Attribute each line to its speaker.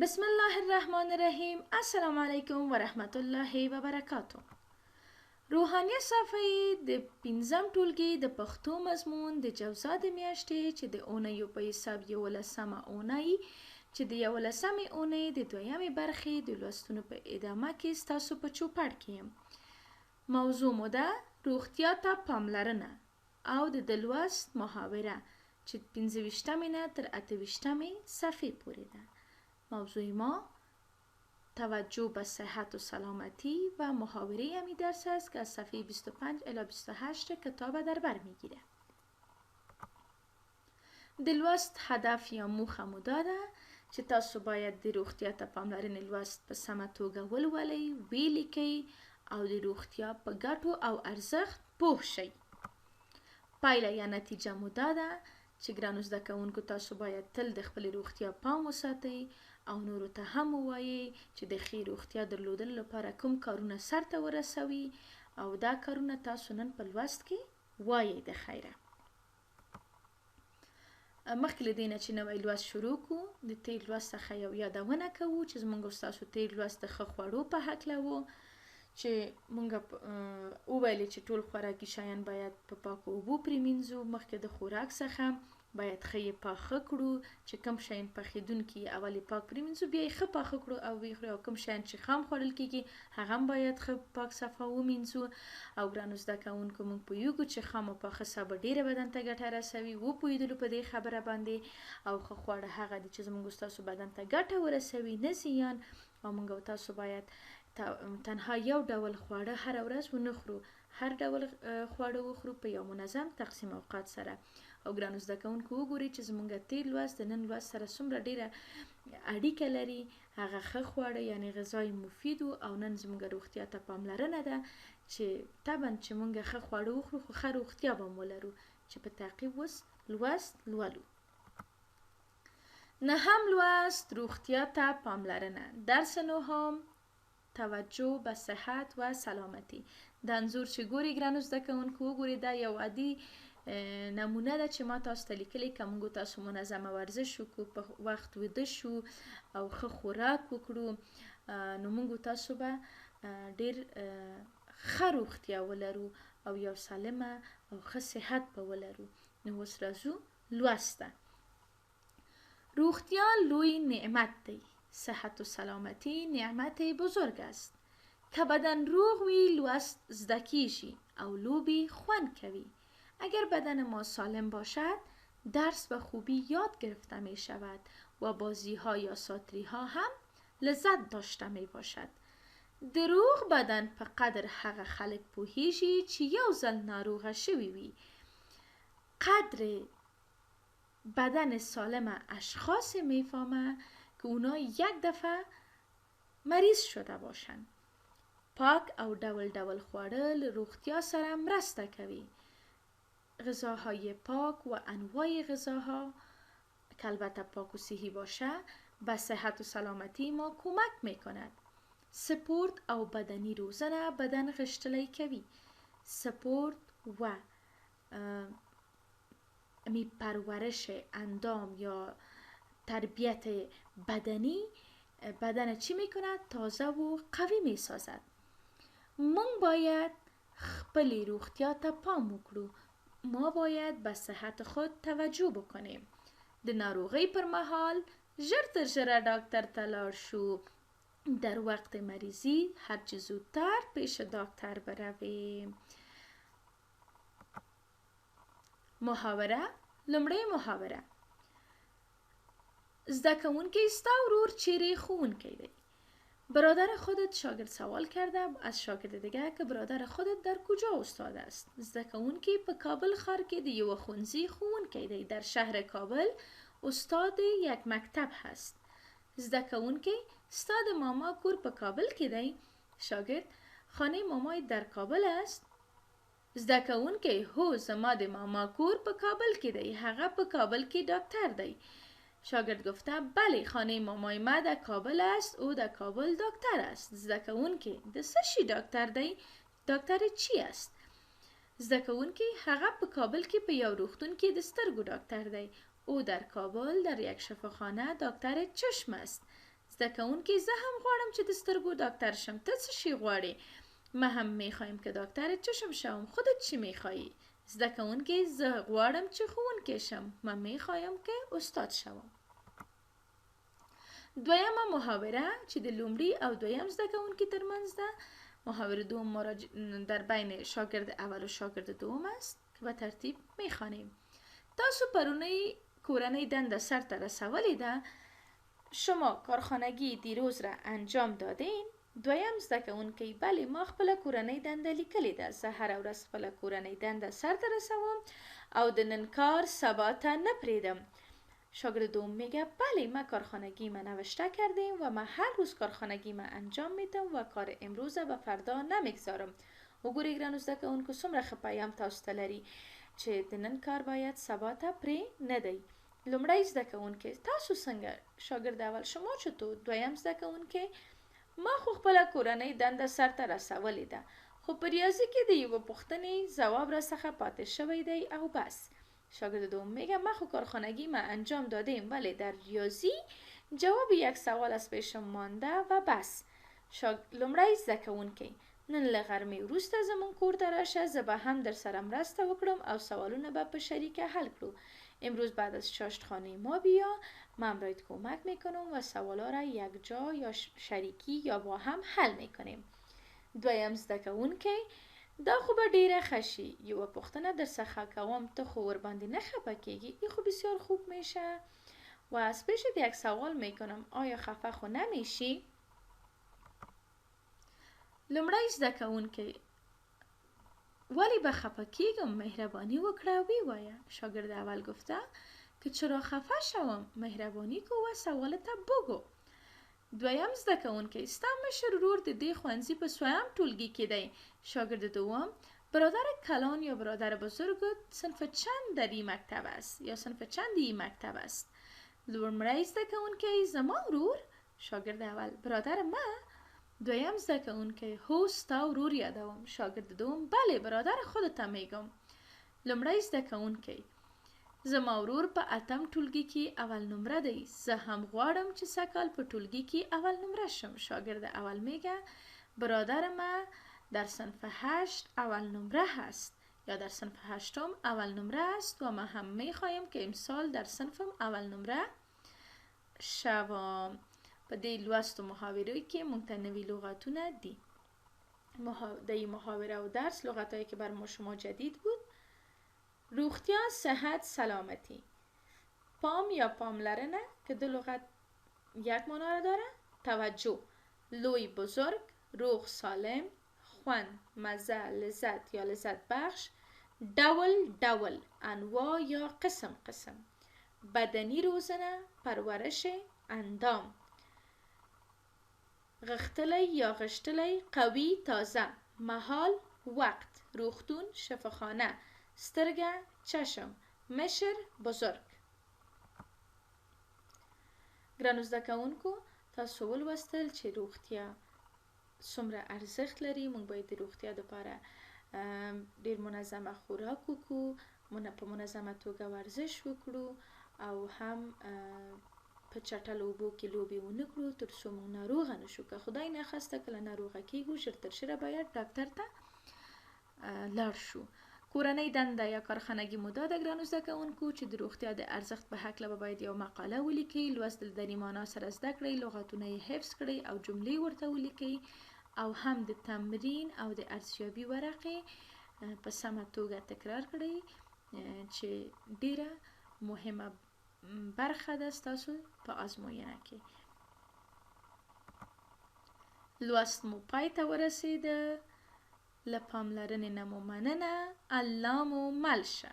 Speaker 1: بسم الله الرحمن الرحیم. السلام علیکم و رحمت الله و برکاته. روحانیه صافی د 15م ټولګي د پښتو مضمون د جوزا د میاشتې چې د اونیو په حساب 11مه اونۍ چې د 11مې اونۍ د دویمې برخې د لوستونو په ادامه کې ستاسو په چوپړ کې یم. موضوع مو ده روغتیا ته پاملرنه او د لوست محاوره چې 25مې نه تر 28مې صفحې پورې ده. موضوع ما توجه به صحت و سلامتی و محاوره همی درس است که از صفحه 25 الی 28 کتاب در بر میگیره. د لوست هدف یا موخه مو داده چې تاسو باید د روغتیا ته پاملرنې لوست په سمه توګه ولولئ، ولیکئ او د روغتیا په ګټو او ارزښت پوه شئ. پایله یا نتیجه مو داده چې ګرانو زده کوونکو تاسو باید تل د خپلې روغتیا پام وساتئ او نورو ته هم ووایئ چې د ښې روغتیا درلودلو لپاره کوم کارونه سرته ورسوي او دا کارونه تاسو نن په لوست کې وایئ د خیره. مخکې له دې نه چې نوی لوست شروع کړو د تیر لوست څخه یو یادونه کوو چې زموږ او ستاسو تیر لوست د ښه خوړو په هکله و چې موږ وویلې چې ټول خوراکي شیان باید په پاکو اوبو پرېمینځو. مخکې د خوراک څخه باید ښه یې پاخه کړو چې کوم شیان پخېدونکي اول یې پاک پرېمینځو، بیا یې ښه پاخه کړو او ویې خورو، او کوم شیان چې خام خوړل کېږي هغه هم باید ښه پاک صفا ومینځو. او ګرانو زده کوونکو موږ پوهیږو چې خام او پاخه سابه ډېره بدن ته ګټه رسوي. وپوهېدلو په دې خبره باندې او ښه خواړه هغه دي چې زموږ ستاسو بدن ته ګټه ورسوي نه زیان. او موږ او تاسو باید تنها یو ډول خواړه هره ورځ ونه خورو، هر ډول خواړه وخورو په یو منظم تقسیم اوقات سره. او ګرانو زده کوونکو وګورئ چې زموږ تیر لوست د نن لوست سره څومره ډیره اړیکه لري. هغه ښه خواړه یعنی غذای مفید او نن زموږ روغتیا ته پاملرنه ده چې طبعا چې موږ ښه خواړه وخورو خو ښه روغتیا به مو لرو چې په تعقیب لوست لولو. نهم لوست روغتیا ته پاملرنه. درس نهم توجه به صحت و سلامتی. د انځور چې ګوري ګرانو زده کوونکو وګورئ دا یو عادي نمونه ده چې ما تاسو ته لیکلې که موږ تاسو منظمه ورزش وکړو، په وخت ویده شو او ښه خوراک وکړو نو موږ تاسو به ډېر ښه روغتیا ولرو او یو سالمه او ښه صحت به ولرو. نو اوس راځو لوست ته. روغتیا لوی نعمت دی. صحت و سلامتی نعمت بزرگ است. که بدن روغ وی لوست زده کیږي او لوبی خوند کوي. اگر بدن ما سالم باشد درس به خوبی یاد گرفته می شود و بازی ها یا ساتری ها هم لذت داشته می باشد. دروغ بدن په قدر هغه خلک پوهیږي چې یو ځل ناروغه شوي وي. قدر بدن سالم اشخاص میفهمه که اونا یک دفعه مریض شده باشند. پاک او ډول ډول خوړل روغتیا سره مرسته کوي. غذاهای پاک و انواع غذاها که البته پاک و صحی باشه به صحت و سلامتی ما کمک میکند. سپورت او بدنی روزنه بدن غشتلی کوي. سپورت و پرورش اندام یا تربیت بدنی بدن چی میکند؟ تازه و قوی میسازد. من باید خپل روغتیا ته پام وکړو. ما باید به صحت خود توجه بکنیم. د ناروغۍ پر مهال ژر تر ژره ډاکټر ته لاړ شو. در وقت مریضی هرچه زودتر پیش دکتر برویم. محاوره. لومړی محاوره. زده کوونکی ستا ورور چیرې ښوونکی دی؟ برادر خودت شاگرد سوال کرده از شاگرد دیگه که برادر خودت در کجا استاد است. زده کوونکی په کابل ښار کې د یو ښوونځي ښوونکی دی. در شهر کابل استاد یک مکتب هست. زده کوونکی ستا د ماما کور په کابل کې دی؟ شاگرد خانه مامای در کابل است. زده کوونکی هو زما د ماما کور په کابل کې دی، هغه په کابل کې ډاکټر دی. شاگرد گفته بله خانه مامای ما در کابل است، او در کابل دکتر است. زده کوونکی د څه شي ډاکټر دی؟ ډاکټر چی است؟ زده کوونکی هغه په کابل کې په یو روغتون کې د سترګو ډاکټر دی. او در کابل در یک شفاخانه دکتر چشم است. زده کوونکی زه هم غواړم چې د سترګو دکتر شم. ته څه شی غواړی؟ من هم میخوایم که دکتر چشم شوم. خودت چی میخوایی؟ زده کوونکی زه غواړم چې ښوونکی شم. من میخوایم که استاد شوم. دویمه محاوره چې د لومړي او دویم زده کوونکي ترمنځ ده. محاوره دوم در بین شاگرد اول و شاگرد دوم است که به ترتیب میخوانیم. تاسو پرونی کورنۍ دنده سرته رسولی ده. شما کارخانگی دیروز را انجام دادین. دویم زده کوونکی بله ما خپله کورنۍ دنده لیکلی ده. زه هره ورځ خپله کورنۍ دنده سرته رسوم او د نن کار سبا ته نه پریدم. شاگرد دوم میگه بله ما کارخانگی ما نوشته کردیم و ما هر روز کارخانگی ما انجام میدم و کار امروز به فردا نمیگذارم. وګورئ ګرانو زده کوونکو څومره ښه پیام تاسو ته لري چې د نن کار باید سبا ته پرې نه دی. لومړی زده کوونکی تاسو څنګه؟ شاگرد اول شما چطور؟ دویم زده کوونکی ما خو خپله کورنۍ دنده سرته رسولې ده خو په ریاضي کې د یوه پوښتنې ځواب راڅخه پاتې شوی دی او بس. شاگرد دوم میگه ما خو کارخانگی ما انجام دادیم ولی در ریاضی جواب یک سوال از پیشم مانده و بس. لومړی زده کوونکی نن له غرمې وروسته زموږ کور ته راشه. زه به هم در سره مرسته وکړم او سوالونه به په شریکه حل کړو. امروز بعد از چاشتخانه ما بیا. من برایت کمک میکنم و سوالا را یک جا یا شریکی یا با هم حل میکنیم. دویم زده کوونکی دا خو به ډیره ښه شي. یوه پوښتنه در څخه کوم ته خو ورباندې نه خفه کیږی. این خو بسیار خوب میشه و از پیشت یک سوال میکنم آیا خفه خو نمیشی؟ لومړی زده کوونکی ولی به خفه کیږم مهربانی وکړه ویوایه. شاگرد اول گفته که چرا خفه شوم؟ مهربانی کو و سوالت بگو. دویم زده کوونکی ستا مشر ورور د دې ښوونځي په سویم ټولګي کې دی. شاگرد دوم برادر کلان یا برادر بزرگت صنف چند در این مکتب است یا صنف چند این مکتب است؟ لومړی زده کوونکی زما ورور. شاگرد اول برادر ما. دویم زده کوونکی هو ستا ورور یادوم. شاگرد دوم بله برادر خودت میگم. لومړی زده کوونکی زما ورور په اتم ټولګي کې اول نمره دی. زه هم غواړم چې سږ په ټولګي کې اول نمره شم. شاگرد اول میگه برادر ما در صنف 8 اول نمره هست یا در صنف 8 اول نمره است و من هم میخوایم که امسال در صنفم اول نمره شوم. په دې لوستو محاورې کې مونږ ته نوي لغتونه دي. د محاوره و درس لغتایی که بر ما شما جدید بود. روغتیا، صحت، سلامتی. پام یا پاملرنه که دو لغت یک معنا را داره. توجه، لوی بزرگ، روغ سالم، خوان مزه لذت یا لذت بخش. دول انواع یا قسم قسم. بدنی روزنه، پرورش اندام. غختلی یا غشتلی، قوی تازه. محال وقت. روغتون شفاخانه. سترګه چشم. مشر بزرگ. ګرانو زده کوونکو تاسو ولوستل چې روغتیا څومره ارزښت لري. موږ باید د روغتیا لپاره ډیر منظمه خوراک وکړو، په منظمه توګه ورزش وکړو او هم په چټلو اوبو کې لوبې ونه کړو تر څو موږ ناروغه نشو. که خدای نخواسته کله ناروغه کیږو ژر تر ژره باید ډاکټر ته لاړ شو. کورنۍ دنده یا کارخانگی مو داده ګرانو زده کوونکو چې د روغتیا د ارزښت په هکله به باید یو مقاله ولیکئ. لوستل د معنا سره زده کړئ، لغتونه یې حفظ کړئ او جملې ورته ولیکئ او هم د تمرین او د ارزیابي ورقې په سمه توګه تکرار کړئ چې ډیره مهمه برخه ده ستاسو په ازموینه کې. لوست مو پای ته ورسیده. له پاملرنې نه مو مننه. الله مو مل شه.